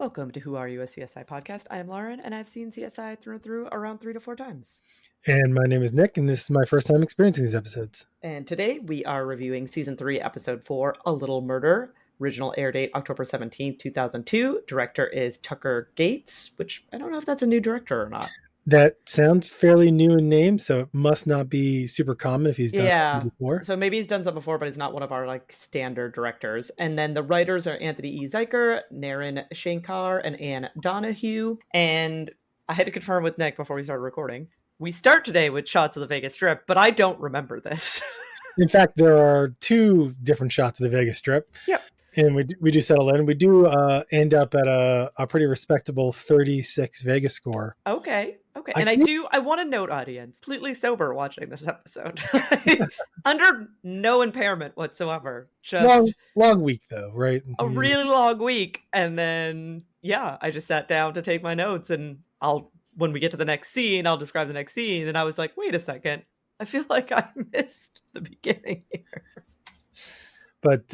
Welcome to Who Are You, a CSI podcast. I am Lauren, and I've seen CSI through and through around 3 to 4 times. And my name is Nick, and this is my first time experiencing these episodes. And today we are reviewing Season 3, Episode 4, A Little Murder. Original air date October 17th, 2002. Director is Tucker Gates, which I don't know if that's a new director or not. That sounds fairly new in name, so it must not be super common if he's done it before. So maybe he's done some before, but he's not one of our standard directors. And then the writers are Anthony E. Zeiker, Naren Shankar, and Anne Donahue. And I had to confirm with Nick before we started recording. We start today with shots of the Vegas Strip, but I don't remember this. In fact, there are two different shots of the Vegas Strip. Yep. And we do settle in. We do end up at a pretty respectable 36 Vegas score. Okay. And I want to note, audience, completely sober watching this episode. Under no impairment whatsoever. Just long week though, right? A really long week. And then, I just sat down to take my notes, and when we get to the next scene, I'll describe the next scene. And I was like, wait a second. I feel like I missed the beginning here. But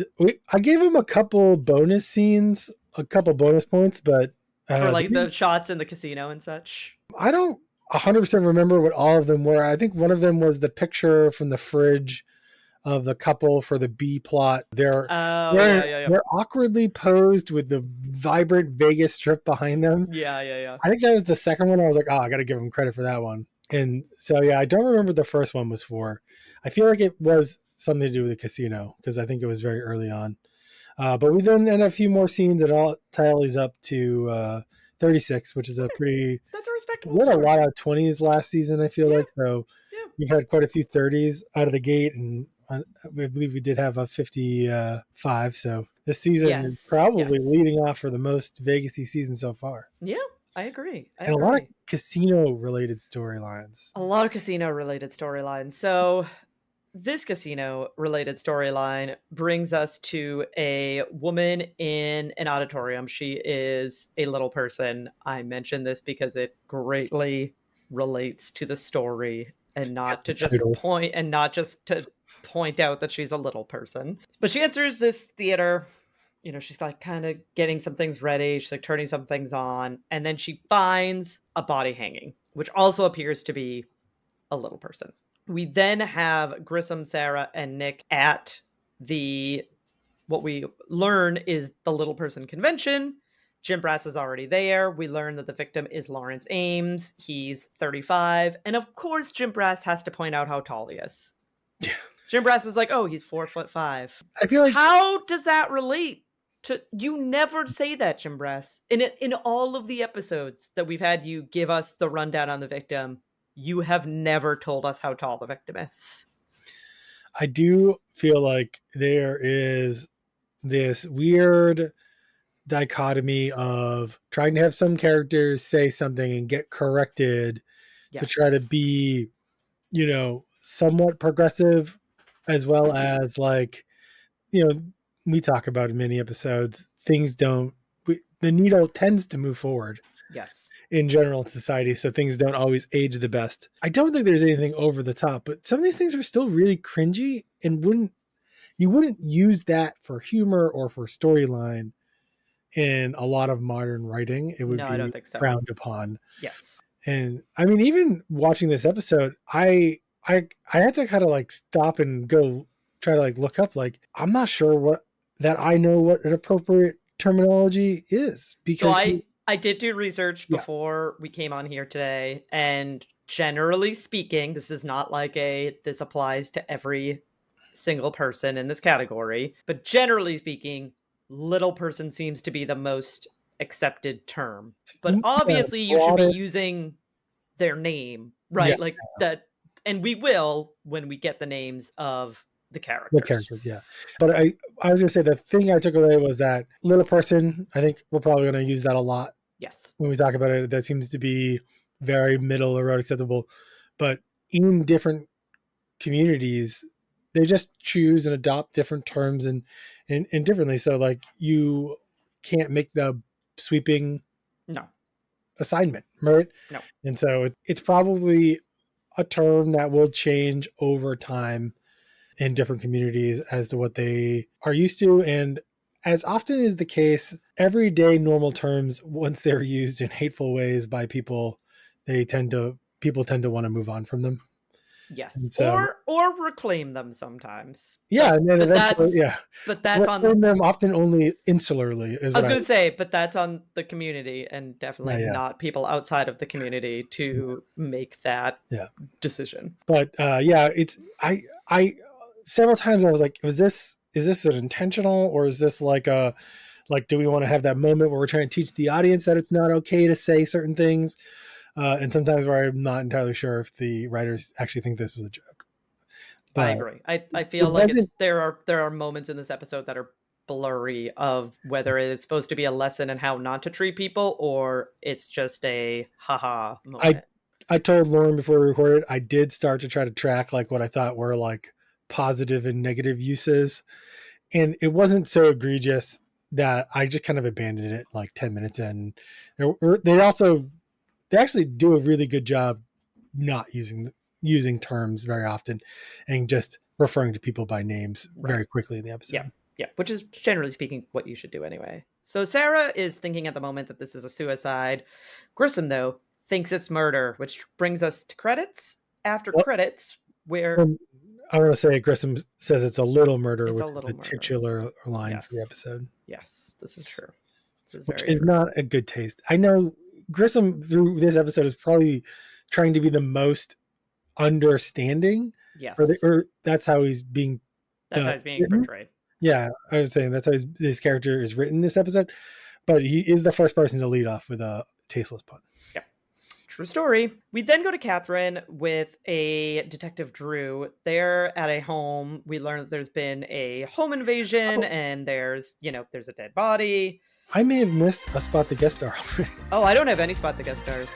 I gave him a couple bonus scenes, a couple bonus points, but... For the shots in the casino and such? I don't 100% remember what all of them were. I think one of them was the picture from the fridge of the couple for the B plot. They're awkwardly posed with the vibrant Vegas Strip behind them. Yeah. I think that was the second one. I was like, I got to give him credit for that one. And so, I don't remember what the first one was for. I feel like it was something to do with the casino because I think it was very early on. But we then end a few more scenes and all tallies up to 36, which is a pretty... That's a respectable We had story. a lot of 20s last season, I feel like. So we've had quite a few 30s out of the gate, and I believe we did have a 55. So this season is probably leading off for the most Vegas-y season so far. Yeah, I agree. A lot of casino-related storylines. So... This casino-related storyline brings us to a woman in an auditorium. She is a little person. I mention this because it greatly relates to the story, and not to just point out that she's a little person. But she enters this theater. She's kind of getting some things ready. She's turning some things on, and then she finds a body hanging, which also appears to be a little person. We then have Grissom, Sarah, and Nick at what we learn is the little person convention. Jim Brass is already there. We learn that the victim is Lawrence Ames. He's 35. And of course, Jim Brass has to point out how tall he is. Yeah. Jim Brass is like, he's 4'5". I feel like... How does that relate to... You never say that, Jim Brass. In all of the episodes that we've had you give us the rundown on the victim, you have never told us how tall the victim is. I do feel like there is this weird dichotomy of trying to have some characters say something and get corrected to try to be, somewhat progressive, as well as we talk about in many episodes, the needle tends to move forward. Yes. In general in society, so things don't always age the best. I don't think there's anything over the top, but some of these things are still really cringy, and you wouldn't use that for humor or for storyline in a lot of modern writing. It would I don't think so. Frowned upon. Yes. And I mean, even watching this episode, I had to kind of stop and go try to look up, I'm not sure I know what an appropriate terminology is, because so I did do research before we came on here today, and generally speaking, this is not this applies to every single person in this category, but generally speaking, little person seems to be the most accepted term. But obviously you should be using their name, right? Yeah. That, and we will when we get the names of the characters. But I was going to say, the thing I took away was that little person, I think we're probably going to use that a lot. Yes. When we talk about it, that seems to be very middle the road acceptable. But in different communities, they just choose and adopt different terms and differently. So you can't make the sweeping assignment, right? No. And so it's probably a term that will change over time in different communities as to what they are used to. And as often is the case, everyday normal terms, once they're used in hateful ways by people, people tend to want to move on from them. Yes. And so, Or reclaim them sometimes. yeah, and then But eventually, that's yeah, but that's on reclaim them often only insularly is I what was I. going to say, but that's on the community and Yeah, definitely yeah, not people outside of the community to make that yeah. decision. But yeah, it's I several times I was like, is this an intentional, or is this like a like, do we want to have that moment where we're trying to teach the audience that it's not okay to say certain things? And sometimes where I'm not entirely sure if the writers actually think this is a joke. I But agree. I feel it like it's wasn't. there are moments in this episode that are blurry of whether it's supposed to be a lesson in how not to treat people or it's just a haha I moment. I told Lauren before we recorded, I did start to try to track like what I thought were like positive and negative uses, and it wasn't so egregious that I just kind of abandoned it like 10 minutes in. They also they actually do a really good job not using terms very often and just referring to people by names Right. very quickly in the Yeah. episode. Yeah. Which is generally speaking what you should do anyway. So Sarah is thinking at the moment that this is a suicide. Grissom, though, thinks it's murder, which brings us to credits. After Well, credits, where I want to say Grissom says it's a little murder, it's a which is little the murder. titular line for the Yes. episode, Yes. This is true. This is which very is true. not a good taste. I know Grissom through this episode is probably trying to be the most understanding, Yes. or that's how he's being That's how it's being written. portrayed. Yeah, I was saying that's how his character is written in this episode, but he is the first person to lead off with a tasteless pun. Yeah. True story. We then go to Catherine with a Detective Drew. They're at a home. We learn that there's been a home invasion and there's a dead body. I may have missed a spot the guest star already. Oh, I don't have any spot the guest stars.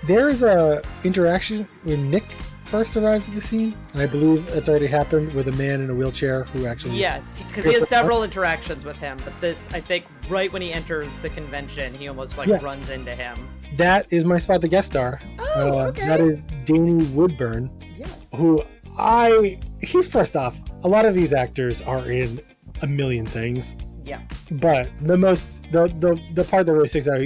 There's a interaction when Nick first arrives at the scene, and I believe it's already happened with a man in a wheelchair who actually. Yes, because he has several interactions with him, but this, I think, right when he enters the convention, he almost runs into him. That is my spot the guest star. Oh, okay. That is Danny Woodburn, Yes. who he's first off, a lot of these actors are in a million things. Yeah. But the part that really sticks out,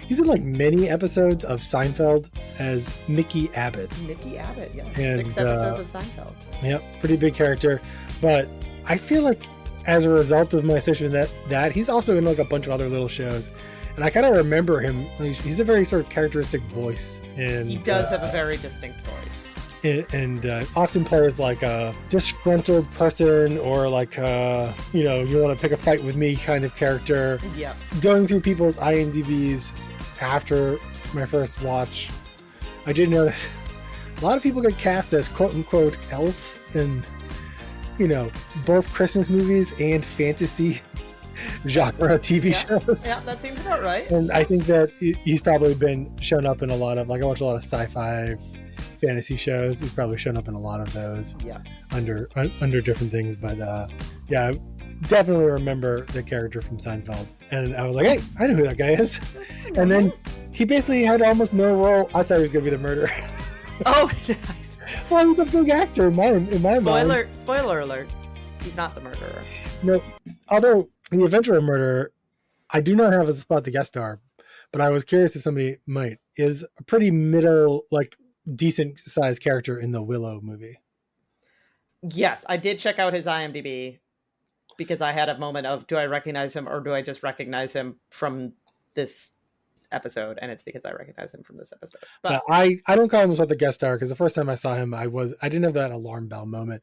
he's in like many episodes of Seinfeld as Mickey Abbott. Mickey Abbott, yes. And, 6 episodes of Seinfeld. Yep, pretty big character. But I feel like as a result of my association with that he's also in like a bunch of other little shows. And I kind of remember him. He's a very sort of characteristic voice. And He does have a very distinct voice. And often plays like a disgruntled person or like you want to pick a fight with me kind of character. Yeah. Going through people's IMDb's after my first watch, I did notice a lot of people get cast as quote unquote elf in both Christmas movies and fantasy genre TV shows. Yeah, that seems about right. And I think that he's probably been shown up in a lot of, like, I watch a lot of sci-fi fantasy shows. He's probably shown up in a lot of those. Yeah. Under different things, but yeah, I definitely remember the character from Seinfeld, and I was like, hey, I know who that guy is. And then he basically had almost no role. I thought he was gonna be the murderer. Oh, nice. Well, he's a big actor in my mind. Spoiler alert. He's not the murderer. No, although the eventual murderer, I do not have as a spot the guest star, but I was curious if somebody might. Is a pretty middle, like, decent sized character in the Willow movie. Yes, I did check out his IMDb because I had a moment of, do I recognize him or do I just recognize him from this episode? And it's because I recognize him from this episode. But I don't call him as the guest star because the first time I saw him, I didn't have that alarm bell moment.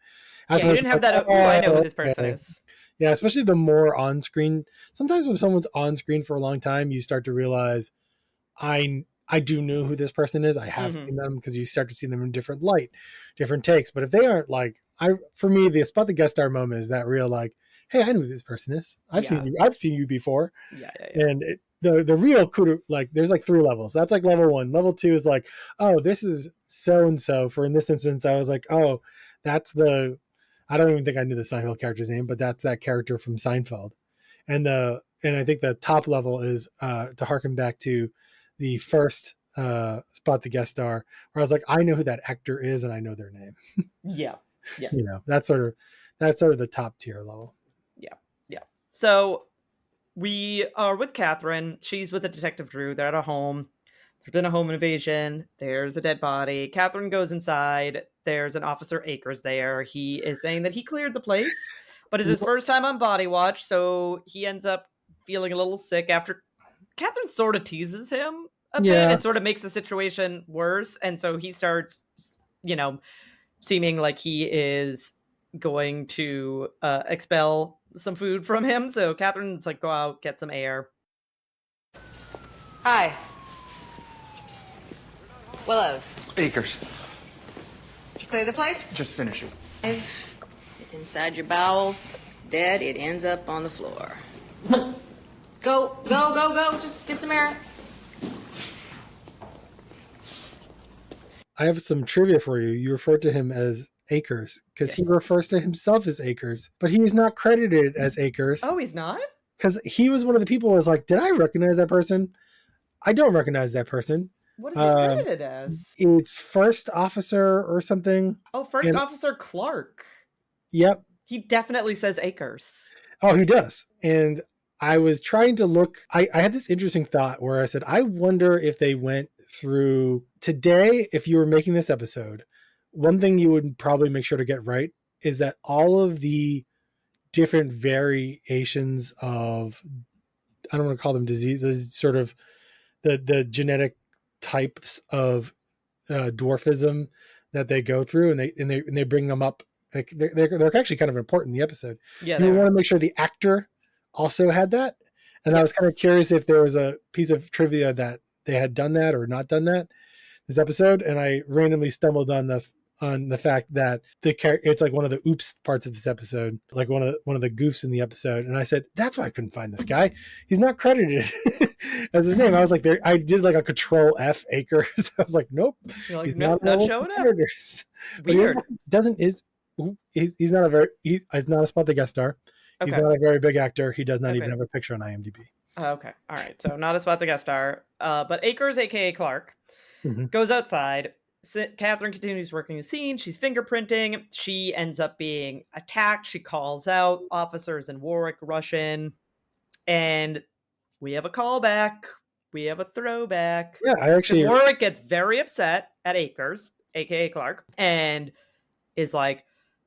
Yeah, you didn't have that. Oh, I know who this person is. Yeah, especially the more on screen. Sometimes when someone's on screen for a long time, you start to realize I do know who this person is. I have seen them because you start to see them in different light, different takes. But if they aren't like, for me, the spot the guest star moment is that real, like, hey, I know who this person is. I've seen you before. Yeah. And the real kudo, like, there's like 3 levels. That's like level 1. Level 2 is like, oh, this is so and so. For in this instance, I was like, oh, that's I don't even think I knew the Seinfeld character's name, but that's that character from Seinfeld. And I think the top level is to harken back to the first spot the guest star, where I was like, I know who that actor is and I know their name. Yeah. That's sort of the top tier level. Yeah. So We are with Catherine. She's with a Detective Drew. They're at a home. There's been a home invasion. There's a dead body. Catherine goes inside. There's an Officer Akers there. He is saying that he cleared the place, but it's his first time on body watch, so he ends up feeling a little sick after Catherine sort of teases him a bit and sort of makes the situation worse. And so he starts, seeming like he is going to expel some food from him. So Catherine's like, go out, get some air. Hi. Willows. Akers. Did you clear the place? Just finish it. If it's inside your bowels, dead, it ends up on the floor. Go. Just get some air. I have some trivia for you. You referred to him as Akers because he refers to himself as Akers, but he's not credited as Akers. Oh, he's not? Because he was one of the people who was like, did I recognize that person? I don't recognize that person. What is he credited as? It's First Officer or something. Oh, First Officer Clark. Yep. He definitely says Akers. Oh, he does. And I was trying to look. I had this interesting thought where I said, I wonder if they went through today, if you were making this episode, one thing you would probably make sure to get right is that all of the different variations of, I don't want to call them diseases, sort of the genetic types of dwarfism that they go through, and they bring them up. Like they're actually kind of important in the episode. Yeah, you want to make sure the actor also had that. And I was kind of curious if there was a piece of trivia that they had done that or not done that this episode. And I randomly stumbled on the fact that it's like one of the oops parts of this episode, like one of the goofs in the episode. And I said, that's why I couldn't find this guy. He's not credited as his name. I was like, I did like a Control F Akers. I was like, nope. You're like, he's nope, not showing up. Weird. He's not a spot the guest star. He's not a very big actor. He does not even have a picture on IMDb. Okay. All right. So not a spot the guest star. But Akers, aka Clark, goes outside. Catherine continues working the scene. She's fingerprinting. She ends up being attacked. She calls out. Officers in Warwick rush in. And we have a callback. We have a throwback. Yeah, Warwick gets very upset at Akers, aka Clark, and is like,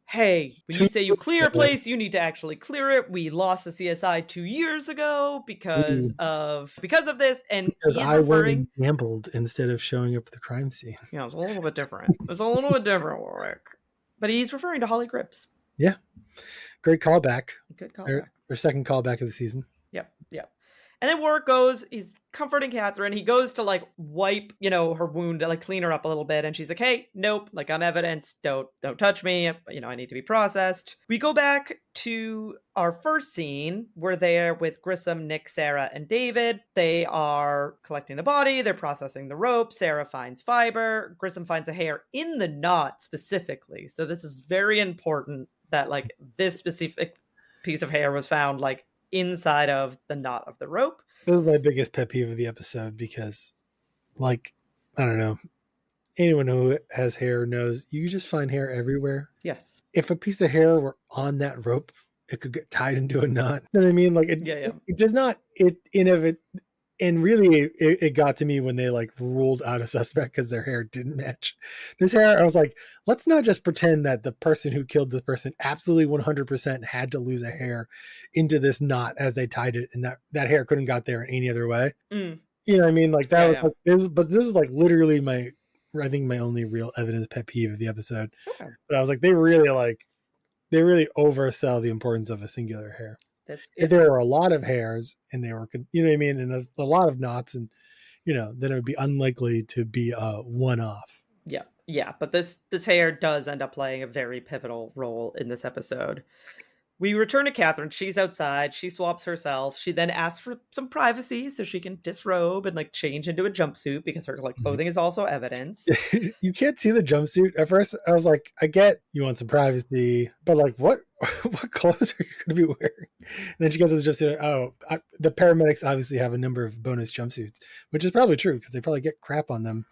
hey, when you say you clear a place, you need to actually clear it. We lost the CSI 2 years ago because of this. And because I went and gambled instead of showing up at the crime scene. Yeah, it's a little bit different. Warwick. But he's referring to Holly Cripps. Yeah. Great callback. Good callback. Their second callback of the season. Yep. And then Warwick goes, he's comforting Catherine. He goes to like wipe, her wound, like clean her up a little bit. And she's like, hey, nope, like I'm evidence. Don't touch me. I need to be processed. We go back to our first scene. We're there with Grissom, Nick, Sarah, and David. They are collecting the body. They're processing the rope. Sarah finds fiber. Grissom finds a hair in the knot specifically. So this is very important that like this specific piece of hair was found like inside of the knot of the rope. This is my biggest pet peeve of the episode because, like, I don't know, anyone who has hair knows you just find hair everywhere. Yes. If a piece of hair were on that rope, it could get tied into a knot. You know what I mean? Like, it does not, and really it got to me when they like ruled out a suspect because their hair didn't match this hair. I was like, let's not just pretend that the person who killed this person absolutely 100% had to lose a hair into this knot as they tied it, and that hair couldn't got there in any other way. You know what I mean? Like that was like this, but this is like literally my only real evidence pet peeve of the episode. Okay. But I was like, they really oversell the importance of a singular hair. If there were a lot of hairs and they were, you know what I mean, and a lot of knots, and then it would be unlikely to be a one-off. Yeah. But this hair does end up playing a very pivotal role in this episode. We return to Catherine. She's outside. She swaps herself. She then asks for some privacy so she can disrobe and like change into a jumpsuit because her like clothing is also evidence. You can't see the jumpsuit. At first, I was like, I get you want some privacy, but like, what clothes are you going to be wearing? And then she goes to the jumpsuit. The paramedics obviously have a number of bonus jumpsuits, which is probably true because they probably get crap on them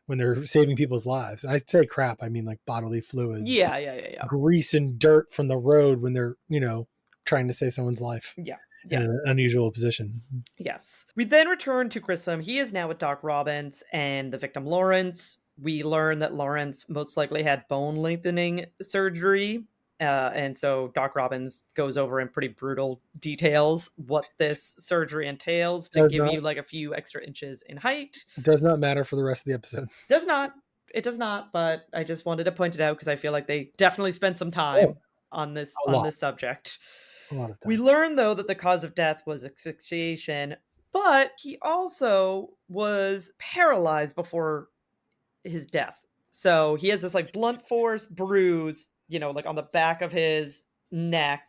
when they're saving people's lives. And I say crap, I mean like bodily fluids. Yeah. Grease and dirt from the road when they're, trying to save someone's life. Yeah. in an unusual position. Yes. We then return to Grissom. He is now with Doc Robbins and the victim Lawrence. We learn that Lawrence most likely had bone lengthening surgery. And so Doc Robbins goes over in pretty brutal details what this surgery entails to give you like a few extra inches in height. Does not matter for the rest of the episode. Does not. It does not, but I just wanted to point it out because I feel like they definitely spent some time on this subject. A lot of time. We learn, though, that the cause of death was asphyxiation, but he also was paralyzed before his death. So he has this like blunt force bruise, like on the back of his neck,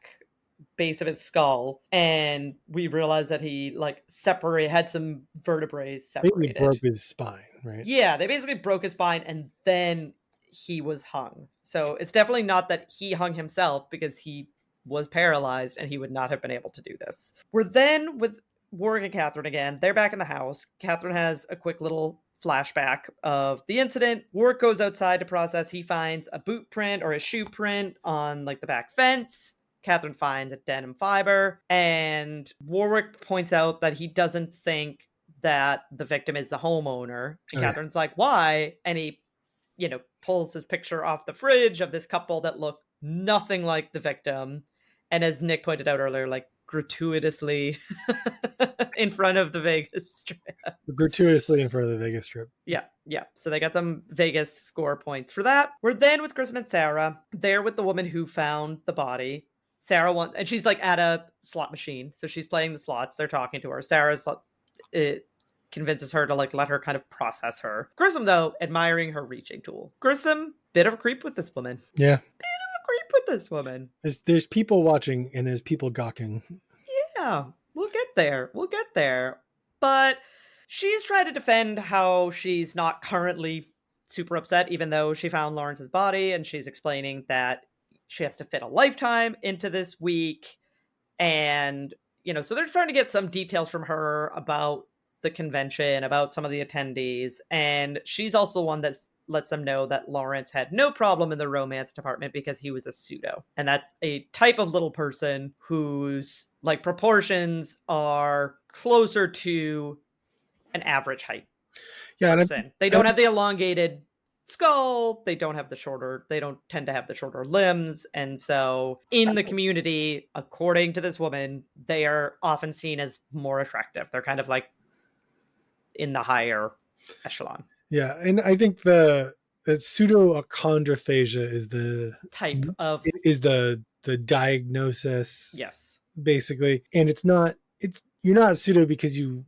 base of his skull, and we realize that he like had some vertebrae separated. He broke his spine, right? Yeah, they basically broke his spine and then he was hung. So it's definitely not that he hung himself, because he was paralyzed and he would not have been able to do this. We're then with Warwick and Catherine again. They're back in the house. Catherine has a quick little flashback of the incident. Warwick goes outside to process. He finds a boot print or a shoe print on like the back fence. Catherine finds a denim fiber, and Warwick points out that he doesn't think that the victim is the homeowner. And Catherine's like, why? And he, pulls this picture off the fridge of this couple that look nothing like the victim. And as Nick pointed out earlier, like gratuitously in front of the Vegas Strip. Gratuitously in front of the Vegas Strip. Yeah. So they got some Vegas score points for that. We're then with Grissom and Sarah. They're with the woman who found the body. Sarah and she's like at a slot machine. So she's playing the slots. They're talking to her. It convinces her to like let her kind of process her. Grissom, though, admiring her reaching tool. Grissom, bit of a creep with this woman. Yeah. With this woman. There's people watching and there's people gawking. Yeah, we'll get there. But she's trying to defend how she's not currently super upset, even though she found Lawrence's body, and she's explaining that she has to fit a lifetime into this week. And, so they're starting to get some details from her about the convention, about some of the attendees. And she's also the one that lets them know that Lawrence had no problem in the romance department because he was a pseudo. And that's a type of little person whose like proportions are closer to an average height person. They don't have the elongated skull. They don't tend to have the shorter limbs. And so in the community, according to this woman, they are often seen as more attractive. They're kind of like in the higher echelon. Yeah, and I think the pseudoachondrophagia is the type of the diagnosis. Yes, basically, and you're not pseudo because you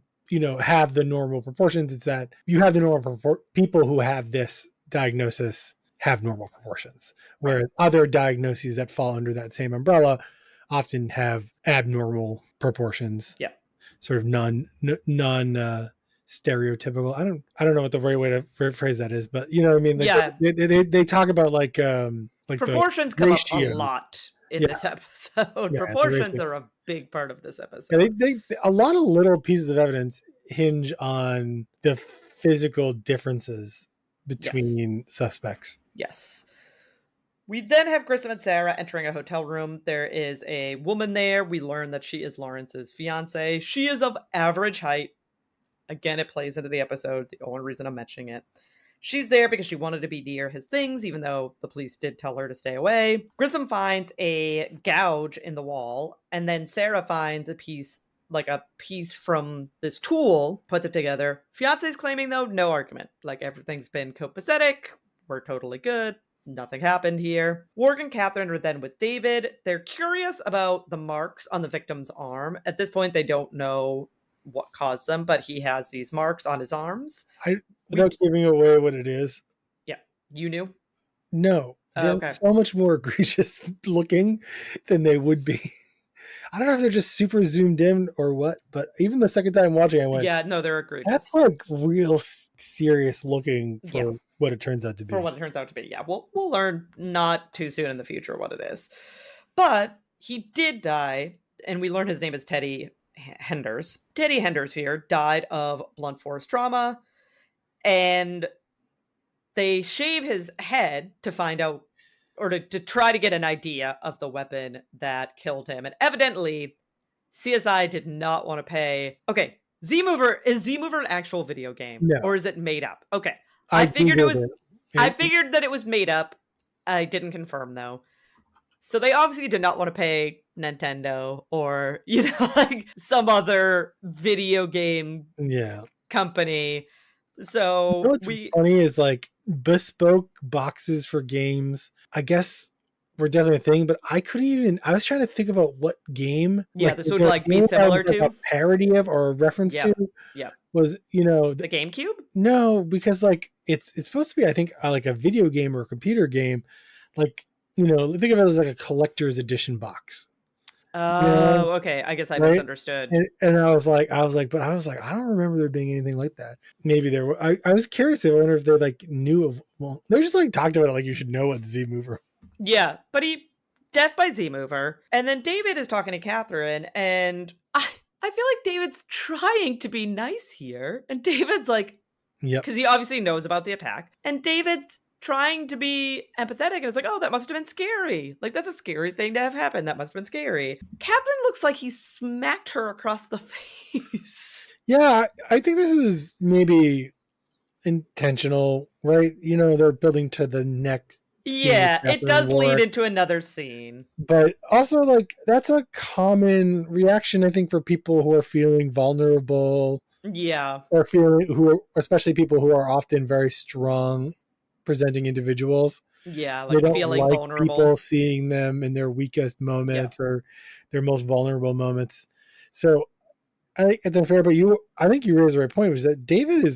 have the normal proportions. It's that you have the normal people who have this diagnosis have normal proportions, whereas other diagnoses that fall under that same umbrella often have abnormal proportions. Yeah, sort of non stereotypical. I don't know what the right way to phrase that is, but you know what I mean? Like, they talk about like proportions come up a lot in this episode. Proportions are a big part of this episode. They a lot of little pieces of evidence hinge on the physical differences between suspects. Yes. We then have Grissom and Sarah entering a hotel room. There is a woman there. We learn that she is Lawrence's fiance. She is of average height. Again, it plays into the episode. The only reason I'm mentioning it. She's there because she wanted to be near his things, even though the police did tell her to stay away. Grissom finds a gouge in the wall, and then Sarah finds a piece from this tool, puts it together. Fiance's claiming, though, no argument. Like, everything's been copacetic. We're totally good. Nothing happened here. Warwick and Catherine are then with David. They're curious about the marks on the victim's arm. At this point, they don't know what caused them, but he has these marks on his arms. Without giving away what it is. Yeah. You knew? No. They're so much more egregious looking than they would be. I don't know if they're just super zoomed in or what, but even the second time watching, I went, yeah, no, they're egregious. That's like real serious looking for what it turns out to be. For what it turns out to be, yeah. We'll learn not too soon in the future what it is. But he did die, and we learn his name is Teddy Henders. Teddy Henders here died of blunt force trauma, and they shave his head to find out, or to try to get an idea of the weapon that killed him. And evidently, CSI did not want to pay. Okay, is Z Mover an actual video game? No. Or is it made up? Okay. I I figured it was Googled I figured that it was made up. I didn't confirm though. So they obviously did not want to pay Nintendo or, like some other video game Yeah. company. You So know what's funny is like bespoke boxes for games, I guess were definitely a thing, but I was trying to think about what game. Yeah, this is would there a like be game that similar was, like, to. a parody of or a reference Yep. to Yep. was, The GameCube? no, because like it's supposed to be, I think, like a video game or a computer game. Like, think of it as like a collector's edition box. Oh, okay. I guess I Right? misunderstood. And I was like, I don't remember there being anything like that. Maybe there were. I was curious. I wonder if they like knew of. Well, they just like talked about it like you should know what Z Mover. Yeah, but death by Z Mover, and then David is talking to Catherine, and I feel like David's trying to be nice here, and David's like, Yep. because he obviously knows about the attack, and David's trying to be empathetic, and it's like, oh, that must have been scary. Like, that's a scary thing to have happen. That must have been scary. Catherine looks like he smacked her across the face. Yeah, I think this is maybe intentional, right? They're building to the next scene. Yeah, it does lead into another scene. But also, like, that's a common reaction, I think, for people who are feeling vulnerable. Yeah. Or especially people who are often very strong presenting individuals. Yeah, they like don't feeling like vulnerable. people seeing them in their weakest moments or their most vulnerable moments. So I think it's unfair, but I think you raised the right point, which is that David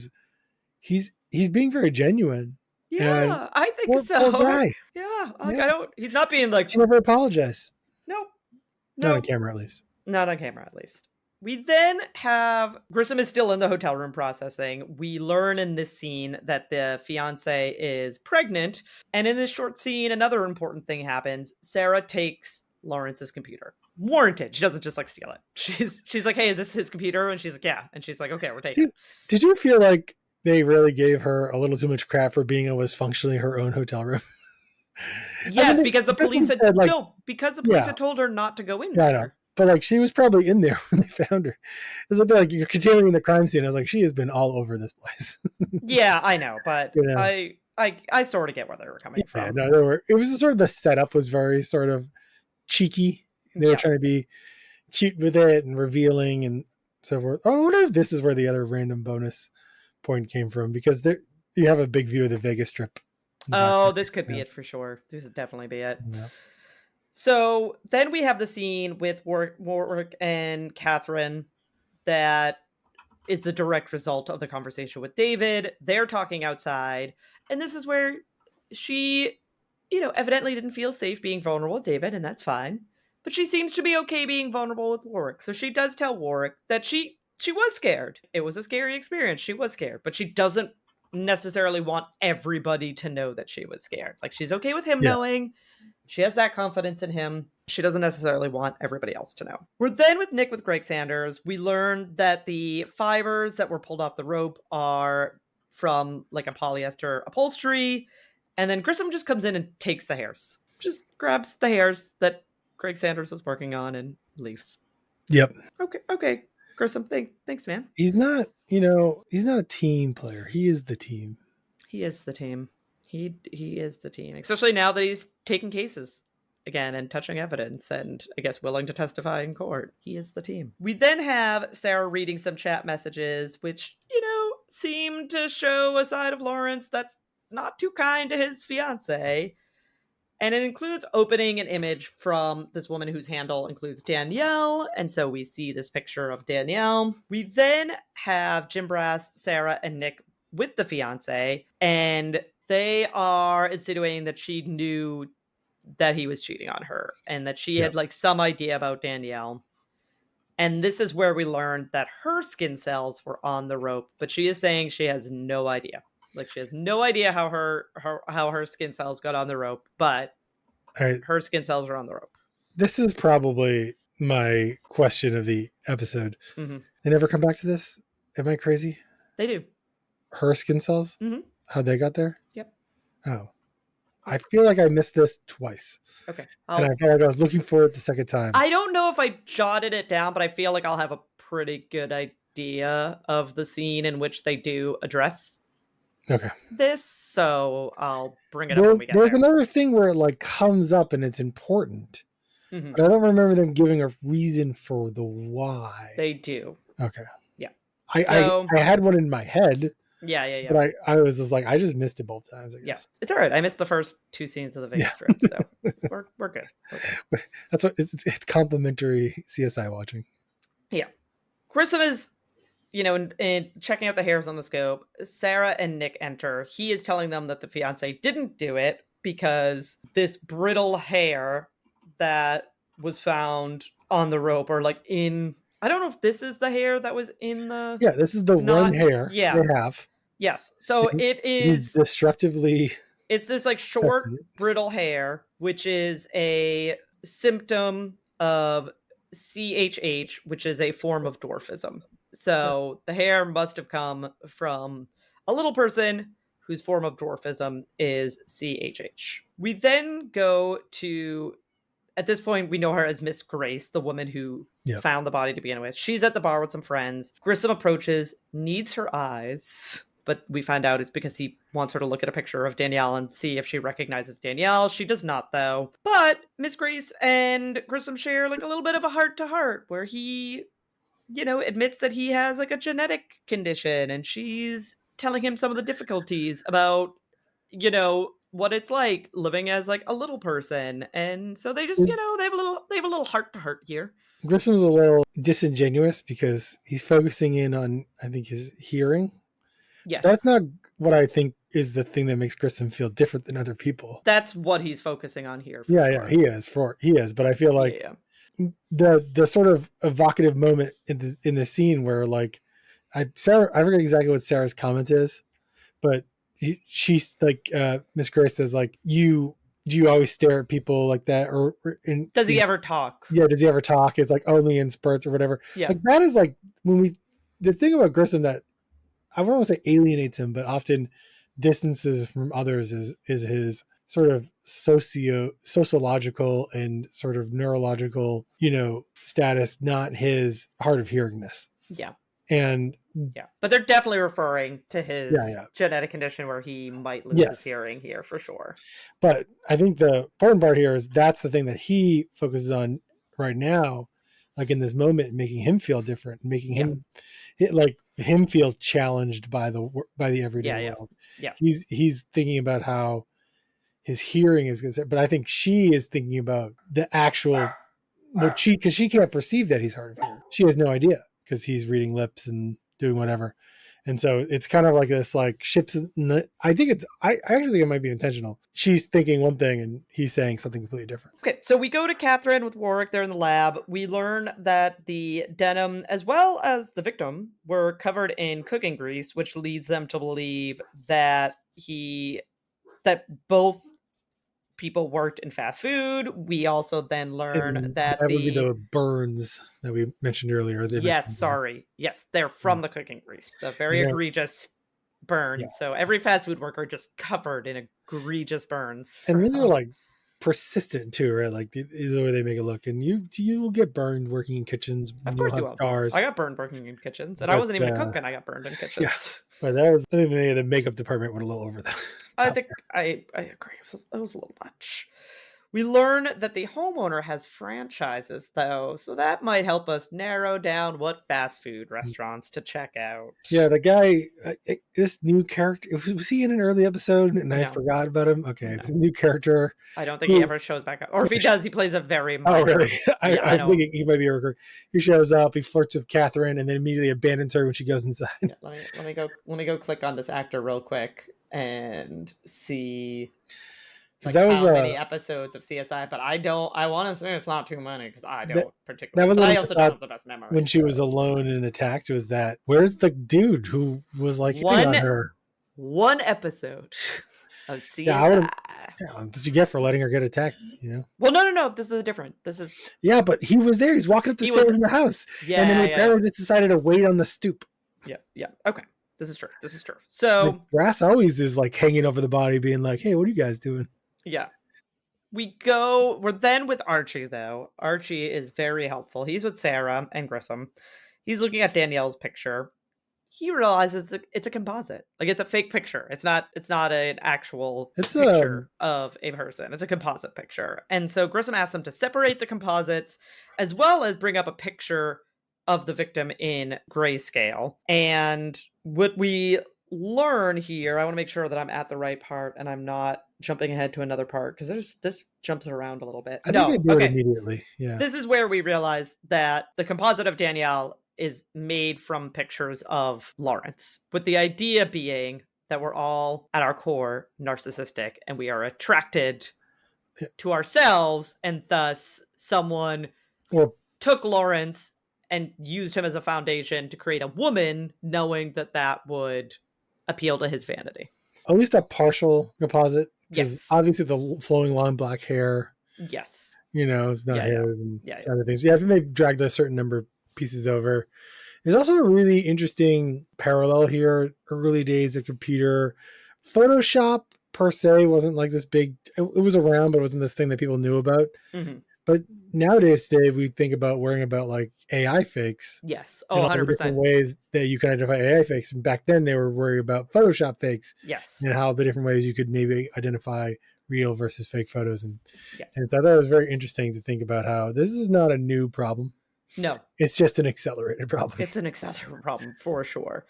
he's being very genuine. Yeah, I think so. Poor guy. Yeah, like he's not being like. He never apologized. Nope. Not on camera, at least. Not on camera, at least. We then have Grissom is still in the hotel room processing. We learn in this scene that the fiance is pregnant. And in this short scene, another important thing happens. Sarah takes Lawrence's computer. Warranted. She doesn't just like steal it. She's like, hey, is this his computer? And she's like, yeah. And she's like, okay, we're taking it. Did you feel like they really gave her a little too much crap for being able to functionally her own hotel room? Yes, because the police had said, because the police had told her not to go in there. I know. But like she was probably in there when they found her. It's a bit like you're continuing the crime scene. I was like, she has been all over this place. Yeah, I know, but I sort of get where they were coming from. No, it was sort of the setup was very sort of cheeky. They were trying to be cute with it and revealing and so forth. Oh, I wonder if this is where the other random bonus point came from, because you have a big view of the Vegas Strip. Oh, this could be it for sure. This would definitely be it. Yeah. So then we have the scene with Warwick and Catherine that is a direct result of the conversation with David. They're talking outside. And this is where she, evidently didn't feel safe being vulnerable with David, and that's fine. But she seems to be okay being vulnerable with Warwick. So she does tell Warwick that she was scared. It was a scary experience. She was scared. But she doesn't necessarily want everybody to know that she was scared. Like, she's okay with him knowing. She has that confidence in him. She doesn't necessarily want everybody else to know. We're then with Nick with Greg Sanders. We learned that the fibers that were pulled off the rope are from like a polyester upholstery. And then Grissom just comes in and takes the hairs. Just grabs the hairs that Greg Sanders was working on and leaves. Yep. Okay. Grissom, thanks, man. He's not, he's not a team player. He is the team. He is the team. He is the team, especially now that he's taking cases again and touching evidence and I guess willing to testify in court. He is the team. We then have Sarah reading some chat messages, which, seem to show a side of Lawrence that's not too kind to his fiance. And it includes opening an image from this woman whose handle includes Danielle. And so we see this picture of Danielle. We then have Jim Brass, Sarah, and Nick with the fiance. And they are insinuating that she knew that he was cheating on her and that she had like some idea about Danielle. And this is where we learned that her skin cells were on the rope, but she is saying she has no idea. Like, she has no idea how her skin cells got on the rope, but her skin cells are on the rope. This is probably my question of the episode. Mm-hmm. They never come back to this? Am I crazy? They do. Her skin cells? Mm-hmm. How they got there? Yep. Oh. I feel like I missed this twice. Okay. And I felt like I was looking for it the second time. I don't know if I jotted it down, but I feel like I'll have a pretty good idea of the scene in which they do address this, so I'll bring it up when we get there's there. another thing where it like comes up and it's important. Mm-hmm. But I don't remember them giving a reason for the why. They do. Okay. Yeah. I had one in my head. Yeah. But I was just like, I just missed it both times, I guess. Yeah. It's all right. I missed the first 2 scenes of the Vegas strip, so we're good. That's what it's complimentary CSI watching. Yeah. Grissom is, in checking out the hairs on the scope. Sarah and Nick enter. He is telling them that the fiance didn't do it because this brittle hair that was found on the rope, or like I don't know if this is the hair that was in the... Yeah, this is the one hair they have. Yes. So it is... destructively... It's this like short, brittle hair, which is a symptom of CHH, which is a form of dwarfism. So the hair must have come from a little person whose form of dwarfism is CHH. We then go to... At this point, we know her as Miss Grace, the woman who found the body to begin with. She's at the bar with some friends. Grissom approaches, needs her eyes, but we find out it's because he wants her to look at a picture of Danielle and see if she recognizes Danielle. She does not, though. But Miss Grace and Grissom share like a little bit of a heart-to-heart where he, admits that he has like a genetic condition, and she's telling him some of the difficulties about, what it's like living as like a little person. And so they just, they have a little heart to heart here. Grissom's a little disingenuous because he's focusing in on, I think, his hearing. Yes. That's not what I think is the thing that makes Grissom feel different than other people. That's what he's focusing on here. Yeah, he is. But I feel like the sort of evocative moment in the scene where like Sarah, I forget exactly what Sarah's comment is, but she's like, Miss Grace says like, do you always stare at people like that, or does he ever talk? Yeah, does he ever talk? It's like only in spurts or whatever. Yeah, like that is like the thing about Grissom that I don't want to say alienates him, but often distances from others is his sort of sociological and sort of neurological, status, not his hard of hearingness. Yeah. And but they're definitely referring to his genetic condition where he might lose his hearing here for sure. But I think the important part here is that's the thing that he focuses on right now, like in this moment, making him feel different, making him feel challenged by the everyday world. Yeah. He's thinking about how his hearing is concerned, but I think she is thinking about the actual because she can't perceive that he's hard of hearing. She has no idea because he's reading lips and doing whatever. And so it's kind of like this, like ships. I actually think it might be intentional. She's thinking one thing and he's saying something completely different. Okay. So we go to Catherine with Warwick there in the lab. We learn that the denim, as well as the victim, were covered in cooking grease, which leads them to believe that both people worked in fast food. We also then learn that would be the burns that we mentioned earlier. Yes, they're from the cooking grease. The very egregious burns. Yeah. So every fast food worker just covered in egregious burns. And these are like persistent too, right? Like these are the way they make it look. And you will get burned working in kitchens. Of course you will. Scars. I got burned working in kitchens, and I wasn't even a cook, and I got burned in kitchens. Yeah. But I think the makeup department went a little over that. I think I agree. It was a little much. We learn that the homeowner has franchises, though, so that might help us narrow down what fast food restaurants to check out. Yeah, the guy, this new character, was he in an early episode and I forgot about him? Okay, it's a new character. I don't think he ever shows back up. Or if he does, he plays a very minor. Oh, really? I was thinking he might be a recruit. He shows up, he flirts with Catherine, and then immediately abandons her when she goes inside. Yeah, let me go click on this actor real quick and see... Like that was how many episodes of CSI, but I want to say it's not too many because I don't particularly. I also don't have the best memory. When she was alone and attacked, was that where's the dude who was like hitting on her? One episode of CSI. Yeah, did you get for letting her get attacked? Well, no. This is different. This is. Yeah, but he was there. He's walking up the stairs in the house. Yeah, and then Barrow just decided to wait on the stoop. Yeah. Okay. This is true. So Brass always is like hanging over the body, being like, "Hey, what are you guys doing?" Yeah. We're then with Archie, though. Archie is very helpful. He's with Sarah and Grissom. He's looking at Danielle's picture. He realizes it's a composite. Like, it's a fake picture. It's not an actual picture of a person. It's a composite picture. And so Grissom asks him to separate the composites as well as bring up a picture of the victim in grayscale. And what we learn here, I want to make sure that I'm at the right part and I'm not jumping ahead to another part, because this jumps around a little bit. I think they do it immediately. Yeah. This is where we realize that the composite of Danielle is made from pictures of Lawrence, with the idea being that we're all at our core narcissistic and we are attracted to ourselves, and thus someone took Lawrence and used him as a foundation to create a woman, knowing that would appeal to his vanity. At least a partial composite, because obviously the flowing long black hair, it's not his and other things. Yeah, they've dragged a certain number of pieces over. There's also a really interesting parallel here. Early days of computer Photoshop per se wasn't like this big. It was around, but it wasn't this thing that people knew about. Mm-hmm. But nowadays, today, we think about worrying about like AI fakes. Yes. Oh, 100%. Different ways that you can identify AI fakes. And back then, they were worried about Photoshop fakes. Yes. And how the different ways you could maybe identify real versus fake photos. And so I thought it was very interesting to think about how this is not a new problem. No. It's just an accelerated problem. It's an accelerated problem for sure.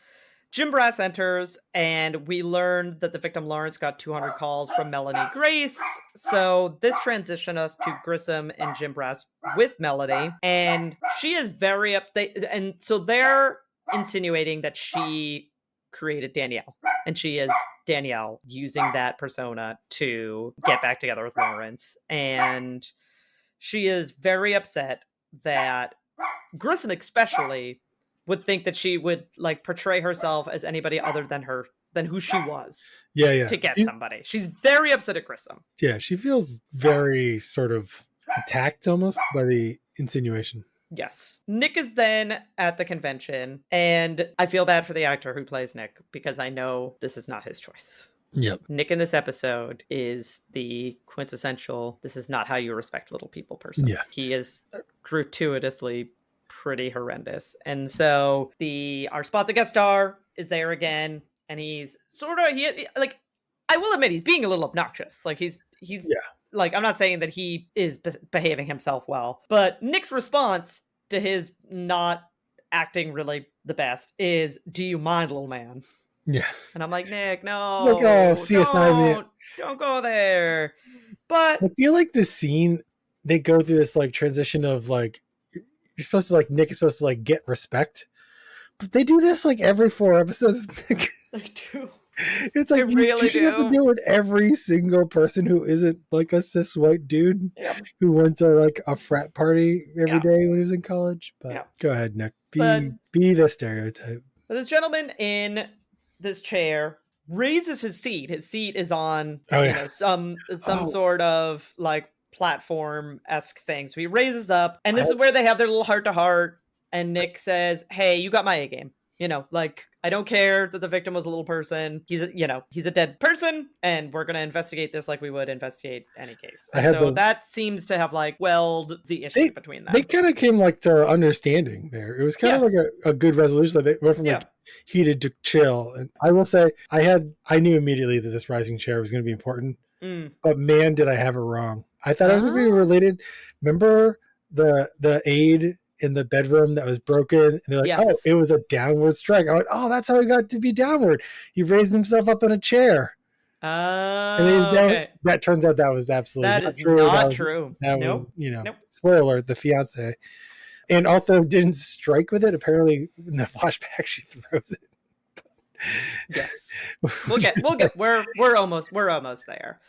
Jim Brass enters, and we learn that the victim Lawrence got 200 calls from Melanie Grace. So this transitioned us to Grissom and Jim Brass with Melanie, and she is very upset. And so they're insinuating that she created Danielle, and she is Danielle using that persona to get back together with Lawrence. And she is very upset that Grissom especially would think that she would like portray herself as anybody other than who she was. To get somebody. She's very upset at Grissom. Yeah, she feels very sort of attacked almost by the insinuation. Yes. Nick is then at the convention, and I feel bad for the actor who plays Nick because I know this is not his choice. Yep. Nick in this episode is the quintessential, this is not how you respect little people person. Yeah. He is gratuitously pretty horrendous. And so our spot the guest star is there again, and he's sort of, I will admit, he's being a little obnoxious. Like he's like, I'm not saying that he is behaving himself well, but Nick's response to his not acting really the best is, "Do you mind, little man?" Yeah. And I'm like, Nick, no. It's like, oh, CSI, don't go there. But I feel like this scene, they go through this like transition of like, you're supposed to like, Nick is supposed to like get respect, but they do this like every 4 episodes. They do. It's like, you should have to do it with every single person who isn't like a cis white dude who went to like a frat party every day when he was in college. But go ahead, Nick. Be the stereotype. This gentleman in this chair raises his seat. His seat is on some sort of like platform-esque thing. So he raises up, and this is where they have their little heart-to-heart, and Nick says, "Hey, you got my A game. Like, I don't care that the victim was a little person. He's a dead person, and we're going to investigate this like we would investigate any case." And so that seems to have like quelled the issue between them. They kind of came like to understanding there. It was kind of like a good resolution. They went from like heated to chill. And I will say, I knew immediately that this rising chair was going to be important, but man, did I have it wrong. I thought it was going to be related. Remember the aid in the bedroom that was broken, and they're like, "Oh, it was a downward strike." I went, "Oh, that's how he got to be downward. He raised himself up in a chair." And that turns out that was absolutely not true. Not true. That was, spoiler alert, the fiance, and also didn't strike with it. Apparently, in the flashback, she throws it. Yes, we're almost there.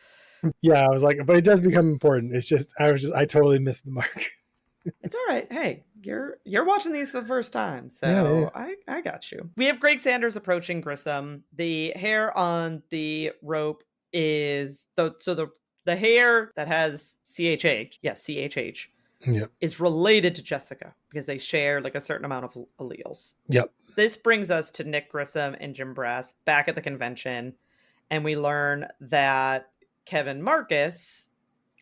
Yeah, I was like, but it does become important. It's just I totally missed the mark. It's all right. Hey, you're watching these for the first time, so I got you. We have Greg Sanders approaching Grissom. The hair on the rope is the hair that has CHH, is related to Jessica because they share like a certain amount of alleles. Yep. This brings us to Nick Grissom and Jim Brass back at the convention, and we learn that Kevin Marcus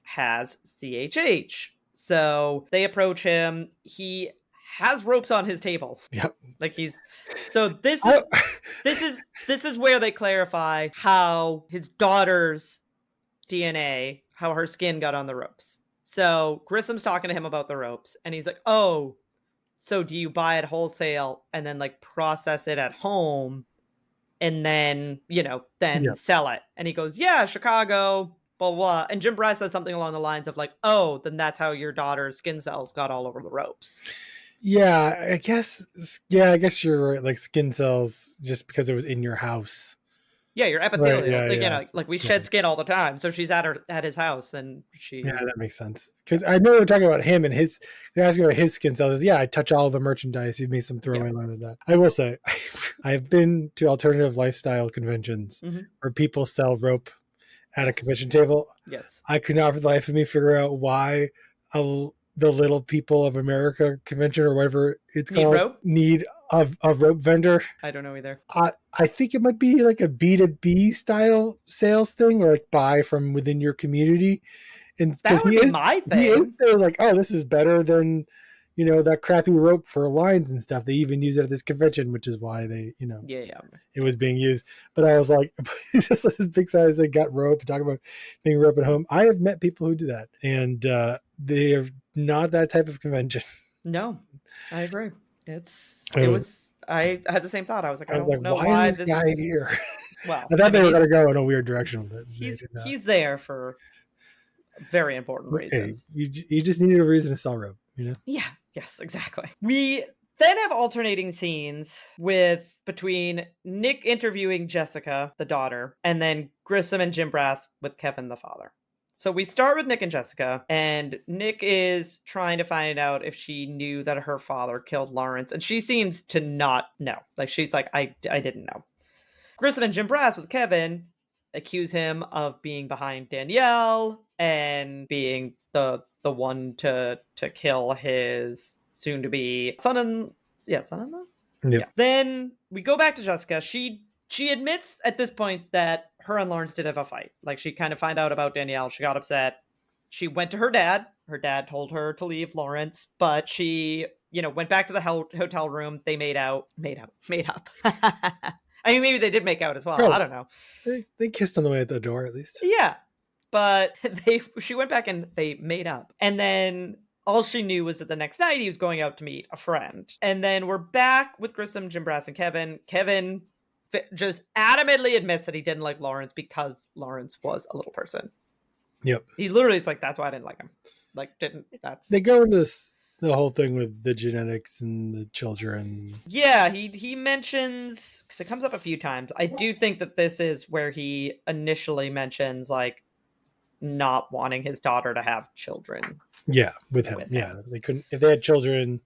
has CHH. So they approach him. He has ropes on his table. Yep. Like this is where they clarify how his daughter's DNA, how her skin got on the ropes. So Grissom's talking to him about the ropes, and he's like, "Oh, so do you buy it wholesale and then like process it at home and then, sell it?" And he goes, "Yeah, Chicago, blah, blah." And Jim Brass says something along the lines of like, "Oh, then that's how your daughter's skin cells got all over the ropes." Yeah, I guess you're right. Like skin cells, just because it was in your house. Yeah, your epithelial. Right, like we shed skin all the time. So she's at his house, then she. Yeah, that makes sense. Because I know we're talking about him and his. They're asking about his skin cells. Yeah, I touch all the merchandise. He made some throwaway line of that. I will say, I've been to alternative lifestyle conventions where people sell rope at a convention table. Yes. I could not for the life of me figure out why the Little People of America convention or whatever it's called need a rope vendor. I don't know either. I think it might be like a B2B style sales thing, or like buy from within your community. And that would be my thing. He is so like, oh, this is better than that crappy rope for lines and stuff. They even use it at this convention, which is why they it was being used. But I was like, it's just this big size. They got rope. Talk about being rope at home. I have met people who do that, and they are not that type of convention. No, I agree. I had the same thought. I was like, I don't know why this guy is here. Well, I thought they were going to go in a weird direction with it. He's there for very important reasons. Hey, you just needed a reason to sell rope, Yeah. Yes, exactly. We then have alternating scenes between Nick interviewing Jessica, the daughter, and then Grissom and Jim Brass with Kevin, the father. So we start with Nick and Jessica, and Nick is trying to find out if she knew that her father killed Lawrence, and she seems to not know. Like, she's like, I didn't know. Grissom and Jim Brass with Kevin accuse him of being behind Danielle and being the one to kill his soon-to-be son-in-law? Yep. Yeah. Then we go back to Jessica. She admits at this point that her and Lawrence did have a fight. Like, she kind of found out about Danielle. She got upset. She went to her dad. Her dad told her to leave Lawrence, but she, went back to the hotel room. They made up. I mean, maybe they did make out as well. I don't know. They kissed on the way at the door, at least. Yeah. But she went back and they made up. And then all she knew was that the next night he was going out to meet a friend. And then we're back with Grissom, Jim Brass, and Kevin. Kevin just adamantly admits that he didn't like Lawrence because Lawrence was a little person. Yep. He literally is like, that's why I didn't like him. They go into the whole thing with the genetics and the children. Yeah, he mentions, because it comes up a few times. I do think that this is where he initially mentions like not wanting his daughter to have children. Yeah, with him. They couldn't, if they had children,